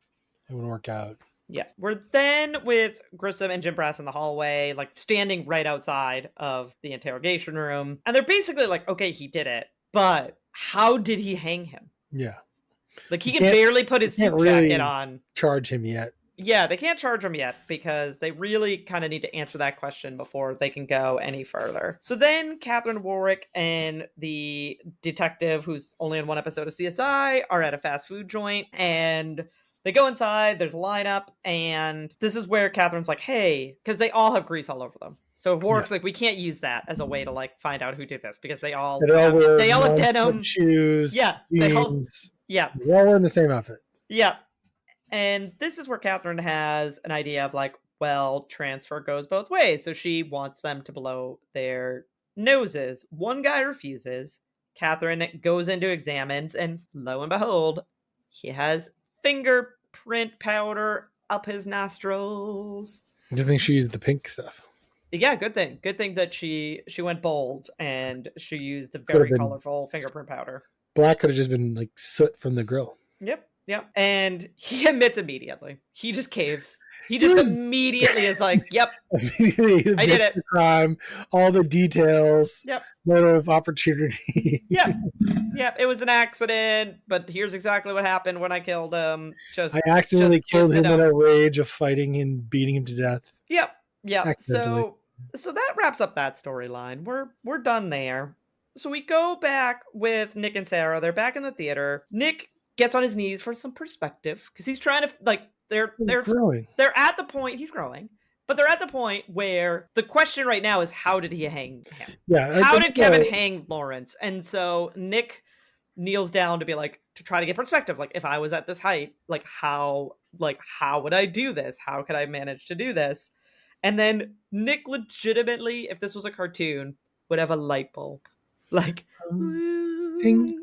it wouldn't work out. Yeah, we're then with Grissom and Jim Brass in the hallway, like standing right outside of the interrogation room. And they're basically like, okay, he did it, but how did he hang him? Yeah. Like, he can barely put his suit jacket on. Charge him yet. Yeah, they can't charge him yet because they really kind of need to answer that question before they can go any further. So then Catherine Warwick and the detective, who's only in one episode of CSI, are at a fast food joint, and they go inside. There's a lineup, and this is where Catherine's like, hey, because they all have grease all over them. So Warwick's like, we can't use that as a way to like find out who did this, because they all have denim shoes. Yeah, jeans. They're all wearing the same outfit. Yeah. And this is where Catherine has an idea of like, well, transfer goes both ways. So she wants them to blow their noses. One guy refuses. Catherine goes in to examine, and lo and behold, he has fingerprint powder up his nostrils. Do you think she used the pink stuff? Yeah, good thing. Good thing that she went bold and she used a very colorful fingerprint powder. Black could have just been like soot from the grill. Yep. And he admits immediately. He just caves. He just immediately is like, yep, I did it. Crime, all the details. Yep. Motive, opportunity. Yep. It was an accident, but here's exactly what happened when I killed him. I accidentally killed him in a rage of fighting and beating him to death. Yep. So that wraps up that storyline. We're done there. So we go back with Nick and Sarah. They're back in the theater. Nick gets on his knees for some perspective because he's trying to they're growing. They're at the point he's growing, but they're at the point where the question right now is how did he hang him? Yeah. How did Kevin hang Lawrence? And so Nick kneels down to try to get perspective. Like, if I was at this height, how would I do this? How could I manage to do this? And then Nick legitimately, if this was a cartoon, would have a light bulb. Ding.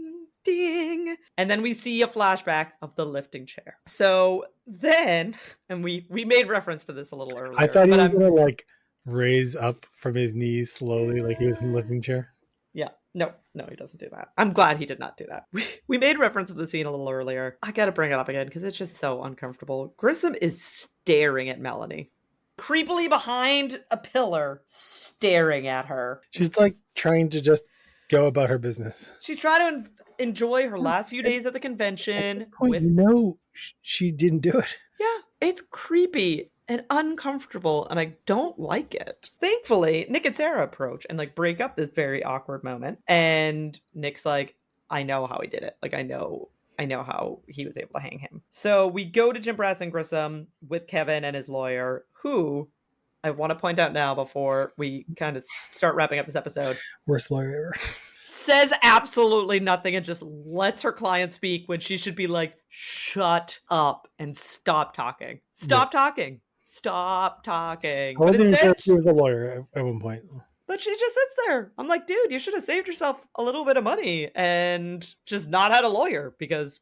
Ding. And then we see a flashback of the lifting chair. So then, and we made reference to this a little earlier. I thought he was going to raise up from his knees slowly like he was in the lifting chair. Yeah. No, he doesn't do that. I'm glad he did not do that. We made reference of the scene a little earlier. I got to bring it up again because it's just so uncomfortable. Grissom is staring at Melanie. Creepily behind a pillar, staring at her. She's trying to just go about her business. She tried to enjoy her last few days at the convention. She didn't do it. Yeah, it's creepy and uncomfortable, and I don't like it. Thankfully, Nick and Sarah approach and break up this very awkward moment. And Nick's like, I know how he did it. I know how he was able to hang him. So we go to Jim Brass and Grissom with Kevin and his lawyer, who I want to point out now before we kind of start wrapping up this episode. Worst lawyer ever. Says absolutely nothing and just lets her client speak when she should be shut up and stop talking. Stop talking. I wasn't even sure she was a lawyer at one point. But she just sits there. I'm like, dude, you should have saved yourself a little bit of money and just not had a lawyer because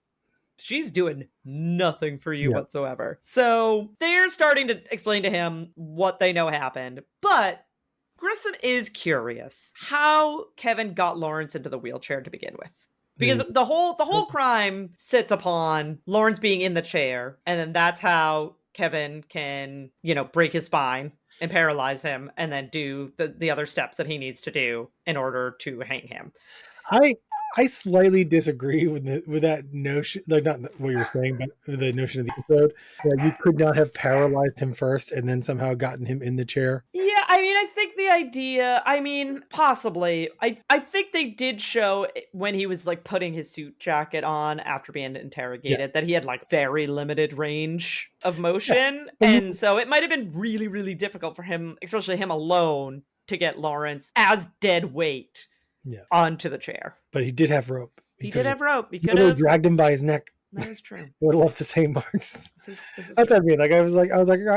she's doing nothing for you whatsoever. So they're starting to explain to him what they know happened. But Grissom is curious how Kevin got Lawrence into the wheelchair to begin with. Because the whole crime sits upon Lawrence being in the chair. And then that's how Kevin can, break his spine and paralyze him and then do the other steps that he needs to do in order to hang him. I slightly disagree with that notion, not what you're saying, but the notion of the episode that you could not have paralyzed him first and then somehow gotten him in the chair. Yeah, I think the idea, possibly. I think they did show when he was putting his suit jacket on after being interrogated that he had very limited range of motion. Yeah. And so it might have been really, really difficult for him, especially him alone, to get Lawrence as dead weight onto the chair. But he did have rope. He did have rope. He could have dragged him by his neck. That is true. Would have left the same marks. This is That's true. What I mean. I was like,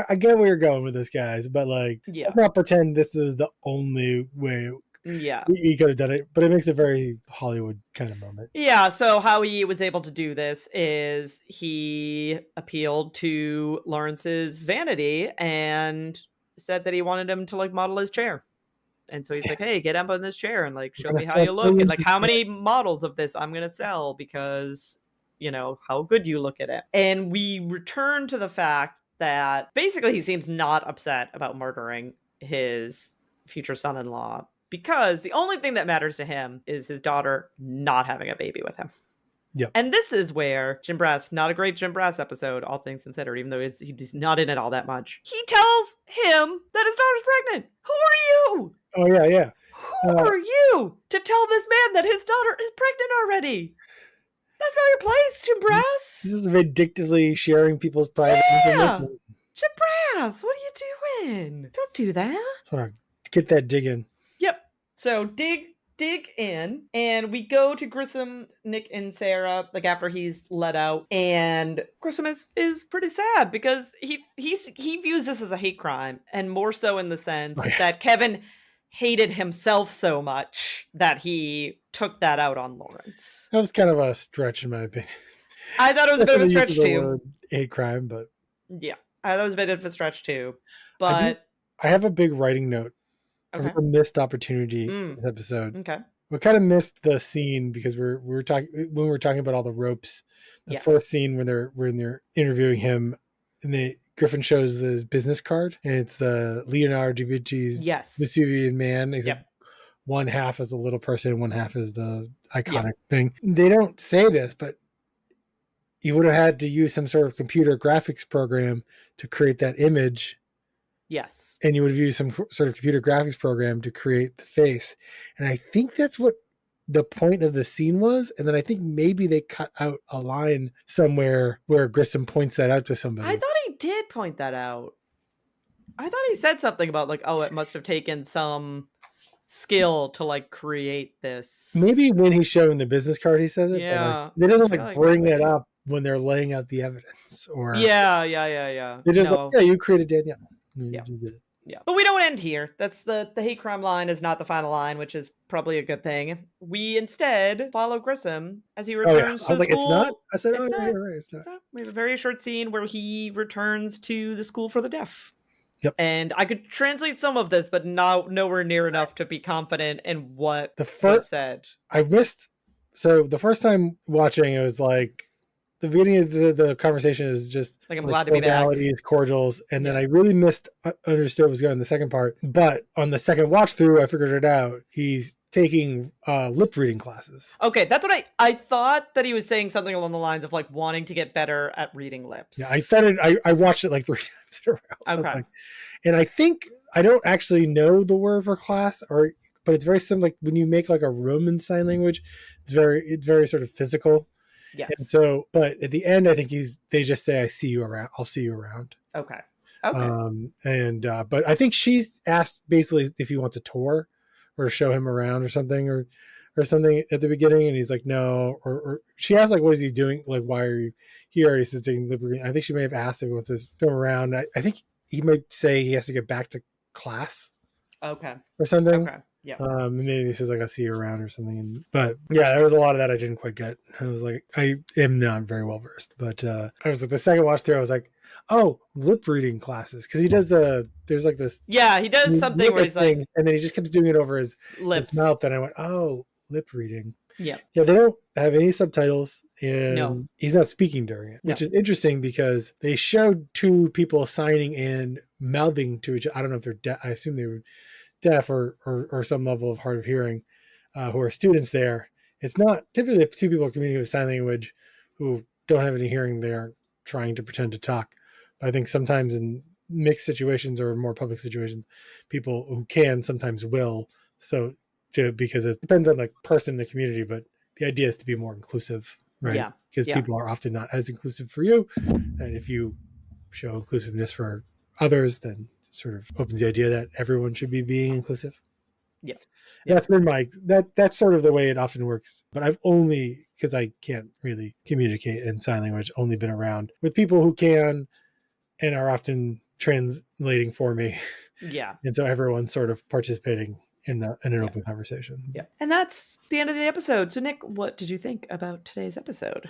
I get where you're going with this, guys, but let's not pretend this is the only way. Yeah, he could have done it, but it makes a very Hollywood kind of moment. Yeah. So how he was able to do this is he appealed to Lawrence's vanity and said that he wanted him to model his chair. And so he's like, hey, get up on this chair and show me how you look and how many models of this I'm going to sell because, how good you look at it. And we return to the fact that basically he seems not upset about murdering his future son-in-law because the only thing that matters to him is his daughter not having a baby with him. Yep. And this is where Jim Brass, not a great Jim Brass episode, all things considered, even though he's not in it all that much. He tells him that his daughter's pregnant. Who are you? Oh, yeah. Who are you to tell this man that his daughter is pregnant already? That's not your place, Jim Brass. This is vindictively sharing people's private information. Jim Brass, what are you doing? Don't do that. Sorry, get that dig in. Yep. So dig in, and we go to Grissom, Nick, and Sarah after he's let out, and Grissom is pretty sad because he views this as a hate crime, and more so in the sense that Kevin hated himself so much that he took that out on Lawrence. That was kind of a stretch in my opinion. I thought it was a bit of a stretch too. Hate crime, but yeah, I thought it was a bit of a stretch too. But I have a big writing note. Okay. A missed opportunity in this episode. Okay. We kind of missed the scene because we were talking about all the ropes. The first scene when they're interviewing him, and Griffin shows his business card, and it's the Leonardo da Vinci's Vesuvian Man. Except one half is a little person, one half is the iconic thing. They don't say this, but you would have had to use some sort of computer graphics program to create that image. Yes. And you would have used some sort of computer graphics program to create the face. And I think that's what the point of the scene was, and then I think maybe they cut out a line somewhere where Grissom points that out to somebody. I thought he did point that out. I thought he said something about like, oh, it must have taken some skill to like create this. Maybe when he's showing the business card, he says it. Yeah, but like, they didn't I feel like like bring maybe. it up when they're laying out the evidence, or Yeah. They're just No. like, yeah, you created Danielle. Yeah. You did it. Yeah, but we don't end here. That's the hate crime line is not the final line, which is probably a good thing. We instead follow Grissom as he returns I was to like, school. it's not. I said, It's oh, not. right, it's not. We have a very short scene where he returns to the school for the deaf. Yep. And I could translate some of this, but nowhere near enough to be confident in what was said. I missed. So the first time watching, it was like the beginning of the conversation is just like, I'm glad to be back. Cordials, and then I really understood what was going on in the second part. But on the second watch through, I figured it out. He's taking lip reading classes. Okay, that's what I thought that he was saying something along the lines of like wanting to get better at reading lips. Yeah, I watched it like 3 times in a row. Okay. And I think I don't actually know the word for class, but it's very similar. Like when you make like a Roman sign language, it's very sort of physical. Yes. And so, but at the end, I think they just say, "I see you around. I'll see you around." Okay. But I think she's asked basically if he wants a tour or to show him around or something or something at the beginning, and he's like, no. Or she asked like, what is he doing? Like, why are you here? He says taking liberty. I think she may have asked if he wants to show him around. I think he might say he has to get back to class. Okay. Or something. Okay. Yeah. Maybe he says like, I'll see you around or something. But yeah, there was a lot of that I didn't quite get. I was like, I am not very well versed, but I was like, the second watch through, I was like, oh, lip reading classes. Cause he does there's like this. Yeah. He does something where he's like, and then he just keeps doing it over his lips. His mouth. And I went, oh, lip reading. Yeah. Yeah. They don't have any subtitles and No. he's not speaking during it, which is interesting because they showed 2 people signing in, mouthing to each other. I don't know if they're deaf. I assume they were deaf or some level of hard of hearing, who are students there. It's not typically if 2 people communicating with sign language who don't have any hearing, they aren't trying to pretend to talk. But I think sometimes in mixed situations or more public situations, people who can sometimes will. So because it depends on the person in the community, but the idea is to be more inclusive, right? Yeah. Because people are often not as inclusive for you. And if you show inclusiveness for others, then sort of opens the idea that everyone should be being inclusive. Yeah. That's been that's sort of the way it often works. But I've only, because I can't really communicate in sign language, only been around with people who can and are often translating for me. Yeah. And so everyone's sort of participating in an open conversation. Yeah. And that's the end of the episode. So Nick, what did you think about today's episode?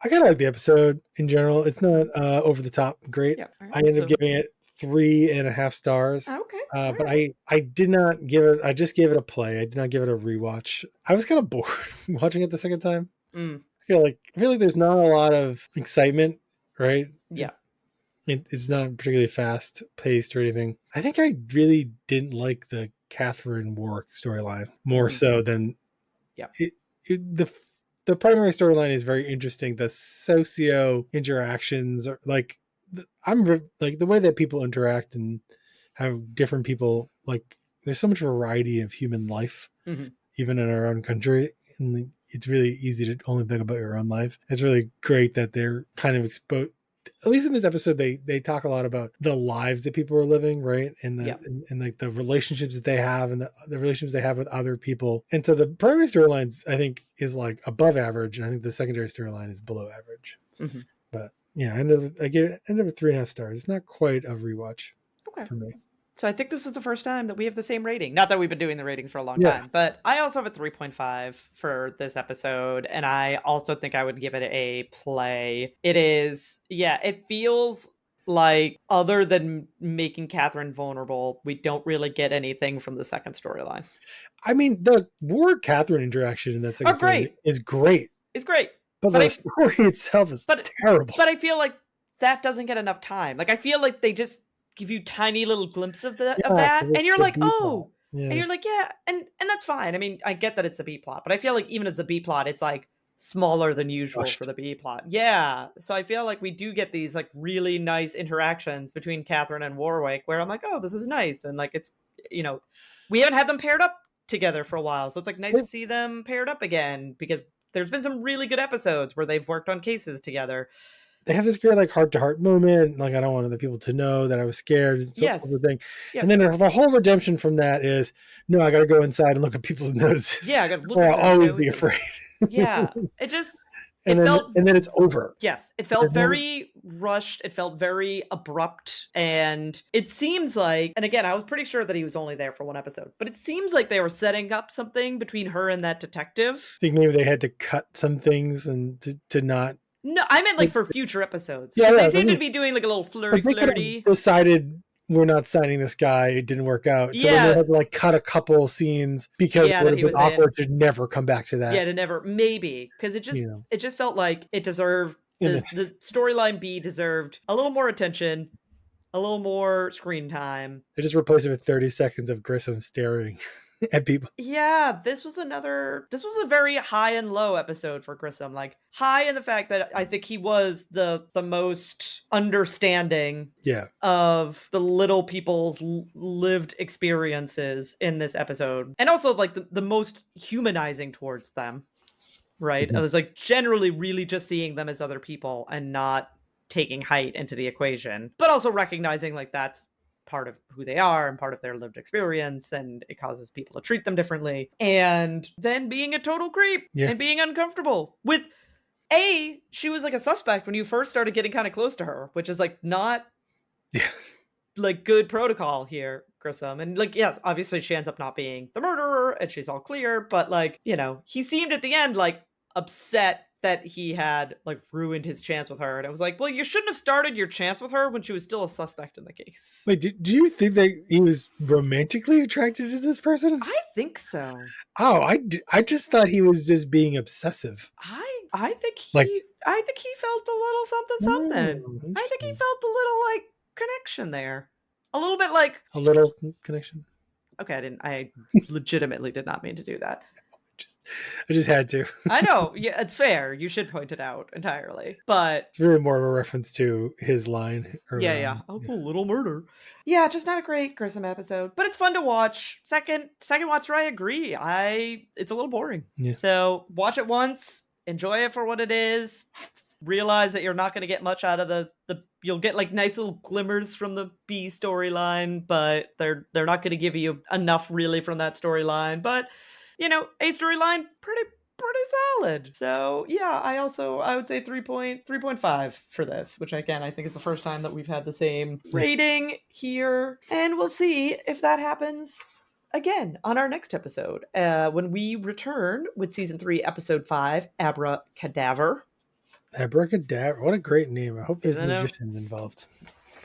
I kind of like the episode in general. It's not over the top great. Yeah. Right, I ended up giving it 3.5 stars. Okay. But I did not give it, I just gave it a play. I did not give it a rewatch. I was kind of bored watching it the second time. I feel like there's not a lot of excitement, right? Yeah. It's not particularly fast paced or anything. I think I really didn't like the Catherine Warwick storyline more so than the primary storyline is very interesting. The socio interactions are like, I'm like the way that people interact and how different people, like there's so much variety of human life, even in our own country. And it's really easy to only think about your own life. It's really great that they're kind of exposed. At least in this episode, they talk a lot about the lives that people are living, right? And and like the relationships that they have and the relationships they have with other people. And so the primary storylines, I think, is like above average. And I think the secondary storyline is below average. But yeah, I ended up 3.5 stars. It's not quite a rewatch for me. So I think this is the first time that we have the same rating. Not that we've been doing the ratings for a long time, but I also have a 3.5 for this episode. And I also think I would give it a play. It is, it feels like other than making Catherine vulnerable, we don't really get anything from the second storyline. I mean, the Warwick Catherine interaction in that second story is great. It's great. But the story itself is terrible. But I feel like that doesn't get enough time. Like, I feel like they just give you tiny little glimpses of that, and you're like, oh, and you're like, and that's fine. I mean, I get that it's a B plot, but I feel like even as a B plot, it's like smaller than usual for the B plot. Yeah, so I feel like we do get these like really nice interactions between Catherine and Warwick, where I'm like, oh, this is nice, and like it's, we haven't had them paired up together for a while. So it's like nice to see them paired up again, because there's been some really good episodes where they've worked on cases together. They have this great like heart-to-heart moment. Like, I don't want other people to know that I was scared. And so Yes. thing. Yep. And then the whole redemption from that is, no, I got to go inside and look at people's noses. Yeah, I got to look or at I'll their always noses. be afraid. Yeah, it just... and then it's over. Yes, it felt very rushed. It felt very abrupt. And it seems like, and again, I was pretty sure that he was only there for one episode, but it seems like they were setting up something between her and that detective. I think maybe they had to cut some things and to not. No, I meant like for future episodes. Yeah, they seem to be doing like a little flirty. Decided we're not signing this guy. It didn't work out. So then they had to like cut a couple scenes because it would have been awkward to never come back to that. Yeah, to never, maybe, because it just felt like it deserved, the storyline B deserved a little more attention, a little more screen time. They just replaced it with 30 seconds of Grissom staring at people. Yeah, this was a very high and low episode for Grissom. Like, high in the fact that I think he was the most understanding of the little people's lived experiences in this episode. And also like the most humanizing towards them, right? Mm-hmm. I was like generally really just seeing them as other people and not taking height into the equation, but also recognizing like that's part of who they are and part of their lived experience, and it causes people to treat them differently. And then being a total creep and being uncomfortable with she was like a suspect when you first started getting kind of close to her, which is like not like good protocol here, Grissom. And like, yes, obviously she ends up not being the murderer and she's all clear, but like, you know, he seemed at the end like upset that he had like ruined his chance with her. And I was like, well, you shouldn't have started your chance with her when she was still a suspect in the case. Wait, do you think that he was romantically attracted to this person? I think so. Oh, I just thought he was just being obsessive. I think he felt a little something. I think he felt a little like connection there. A little bit like a little connection. Okay, I legitimately did not mean to do that. I just had to. I know. Yeah, it's fair. You should point it out entirely. But it's really more of a reference to his line. Yeah. Oh, a little murder. Yeah, just not a great Grissom episode, but it's fun to watch. Second watch through, I agree. It's a little boring. Yeah. So watch it once, enjoy it for what it is. Realize that you're not going to get much out of the you'll get like nice little glimmers from the B storyline, but they're not going to give you enough really from that storyline. But you know, A storyline, pretty solid. So yeah, I would say 3.5 for this, which again, I think is the first time that we've had the same rating here. And we'll see if that happens again on our next episode, when we return with season 3, episode 5, Abracadaver. Abracadaver. What a great name. I hope there's magicians involved.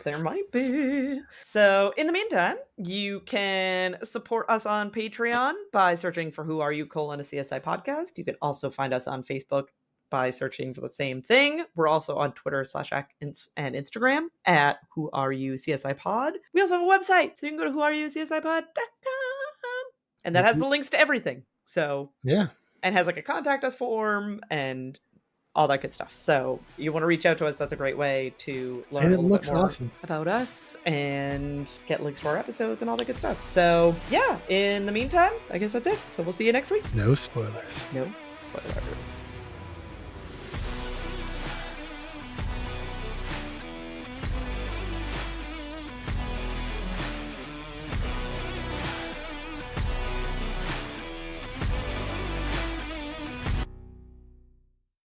There might be. So in the meantime, you can support us on Patreon by searching for Who Are You? A CSI podcast. You can also find us on Facebook by searching for the same thing. We're also on Twitter and Instagram at Who Are You? CSI pod. We also have a website, so you can go to whoareyouscsipod.com. And that has the links to everything. So yeah. And has like a contact us form and all that good stuff. So you want to reach out to us, that's a great way to learn a little bit more about us and get links to our episodes and all that good stuff. So yeah, in the meantime, I guess that's it. So we'll see you next week. No spoilers. No spoilers.